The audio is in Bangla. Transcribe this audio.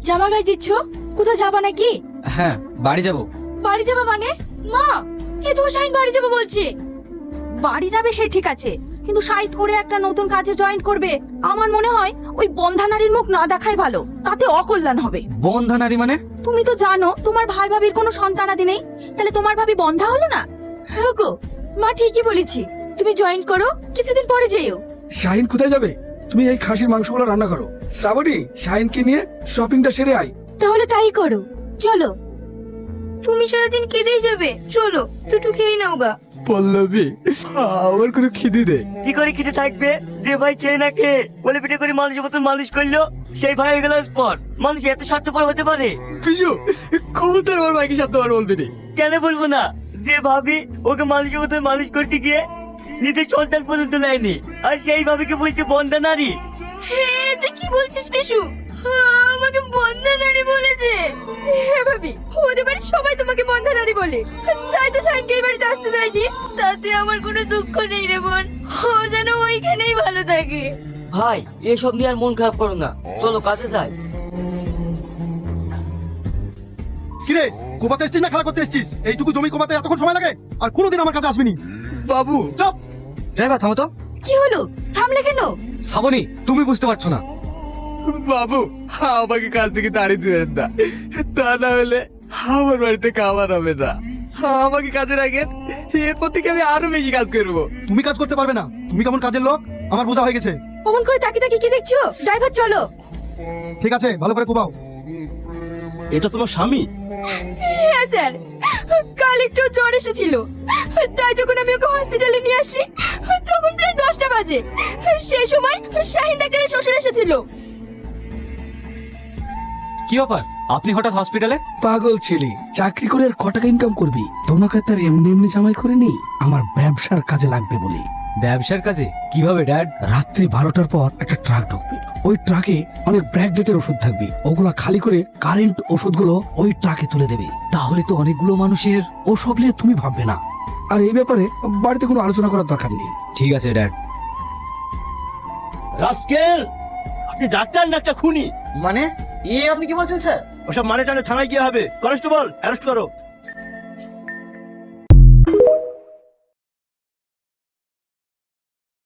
জামা গায়ে দিচ্ছ? কোথাও যাবা নাকি? হ্যাঁ, বাড়ি যাব। বাড়ি যাবা মানে? মা, এ তো শাহিন বাড়ি যাবে বলছে। বাড়ি যাবে সে ঠিক আছে, কিন্তু সাইড করে একটা নতুন কাজে জয়েন করবে। আমার মনে হয় ওই বন্ধা নারীর মুখ না দেখাই ভালো, তাতে অকল্যাণ হবে। বন্ধা নারী মানে? তুমি তো জানো তোমার ভাই ভাবির কোনো সন্তানাদি নেই, তাহলে তোমার ভাবি বন্ধা হলো না? হ্যাঁ গো, মা ঠিকই বলেছি। তুমি জয়েন করো, কিছুদিন পরে যেও। শাহিন কোথায় যাবে? তুমি এই খাসির মাংসগুলো রান্না করো। শ্রাবণী, শাহিনকে নিয়ে শপিংটা সেরে আয়। তাহলে তাই করো, চলো। তুমি সারাদিন কেঁদেই যাবে, চলো দুটো খেয়ে নাও গা। পল্লবী, আমার কোনো খিদে নেই। কি করে খেতে থাকবে? যে ভাই খেয়ে না খেয়ে বলে পিঠে করে মানুষের মতন মানুষ করলো, সেই ভাই হয়ে গেল পর। মানুষ এত স্বার্থপর হতে পারে? বিশু, কবুতর আমার ভাইকে শব্দবার বলবি নি। কেন বলবো না? যে ভাবি ওকে মানুষের মতন মানুষ করতে গিয়ে নিজের সন্তান পর্যন্ত নেয়নি, আর সেই ভাবিকে বলছে বন্ধা নারী। হ্যাঁ, তুই কি বলছিস বিশু? আমাকে বন্ধা নারী বলেছে? হ্যাঁ ভাবি, ওদের বাড়ির সবাই তোমাকে বন্ধা নারী বলে, তাই তো শাহিনকে এই বাড়িতে আসতে দেয়নি। তাতে আমার কোনো দুঃখ নেই রে বোন, ও যেন ওইখানেই ভালো থাকে। ভাই এসব নিয়ে আর মন খারাপ করো না, চলো কাজে যাই। কিরে, কোপাতে এসছিস না খেলা করতে এসছিস? এইটুকু জমি কোপাতে এতক্ষণ সময় লাগে? আর কোনোদিন আমার কাছে আসবিনি। বাবু, চুপ। ড্রাইভার থামো তো। কি হলো, থামলে কেন? শ্রাবণী, তুমি বুঝতে পারছো না। বাবু, আমাকে কাজ থেকে তাড়িয়ে দিবেন না, তা না হলে আমার বাড়িতে খাবার হবে না। আমাকে কাজে রাখেন, এরপর থেকে আমি আরো বেশি কাজ করবো। তুমি কাজ করতে পারবে না, তুমি কেমন কাজের লোক আমার বোঝা হয়ে গেছে। অমন করে তাকিয়ে তাকিয়ে কি দেখছো? ড্রাইভার চলো। ঠিক আছে, ভালো করে কোপাও। এটা তোমার স্বামী? হ্যাঁ স্যার, কাল একটু জ্বর এসেছিল, তাই যখন আমি ওকে হসপিটালে নিয়ে আসি তখন প্রায় 10টা বাজে। সেই সময় শাহিন ডাক্তারের শ্বশুর এসেছিল। কি ব্যাপার, আপনি হঠাৎ হসপিটালে? পাগল ছেলে, চাকরি করে আর ক টাকা ইনকাম করবি? তোমাকে তার এমনি এমনি জামাই করে নি, আমার ব্যবসার কাজে লাগবে বলে। ব্যবসার কাজে? কিভাবে ড্যাড? রাত্রি 12টার পর একটা ট্রাক ঢুকবে, ওই ট্রাকে অনেক ব্র্যাক ডেটের ওষুধ থাকবে, ওগুলা খালি করে কারেন্ট ওষুধগুলো ওই ট্রাকে তুলে দেবে। তাহলে তো অনেকগুলো মানুষের। ওসব নিয়ে তুমি ভাববে না, আর এই ব্যাপারে বাড়িতে কোনো আলোচনা করার দরকার নেই। ঠিক আছে ড্যাড। রাস্কেল, আপনি ডাক্তার না একটা খুনি? মানে আপনি কি বলছেন স্যার? ওসব মানে টানে থানায় গিয়ে হবে। কনস্টেবল, অ্যারেস্ট করো।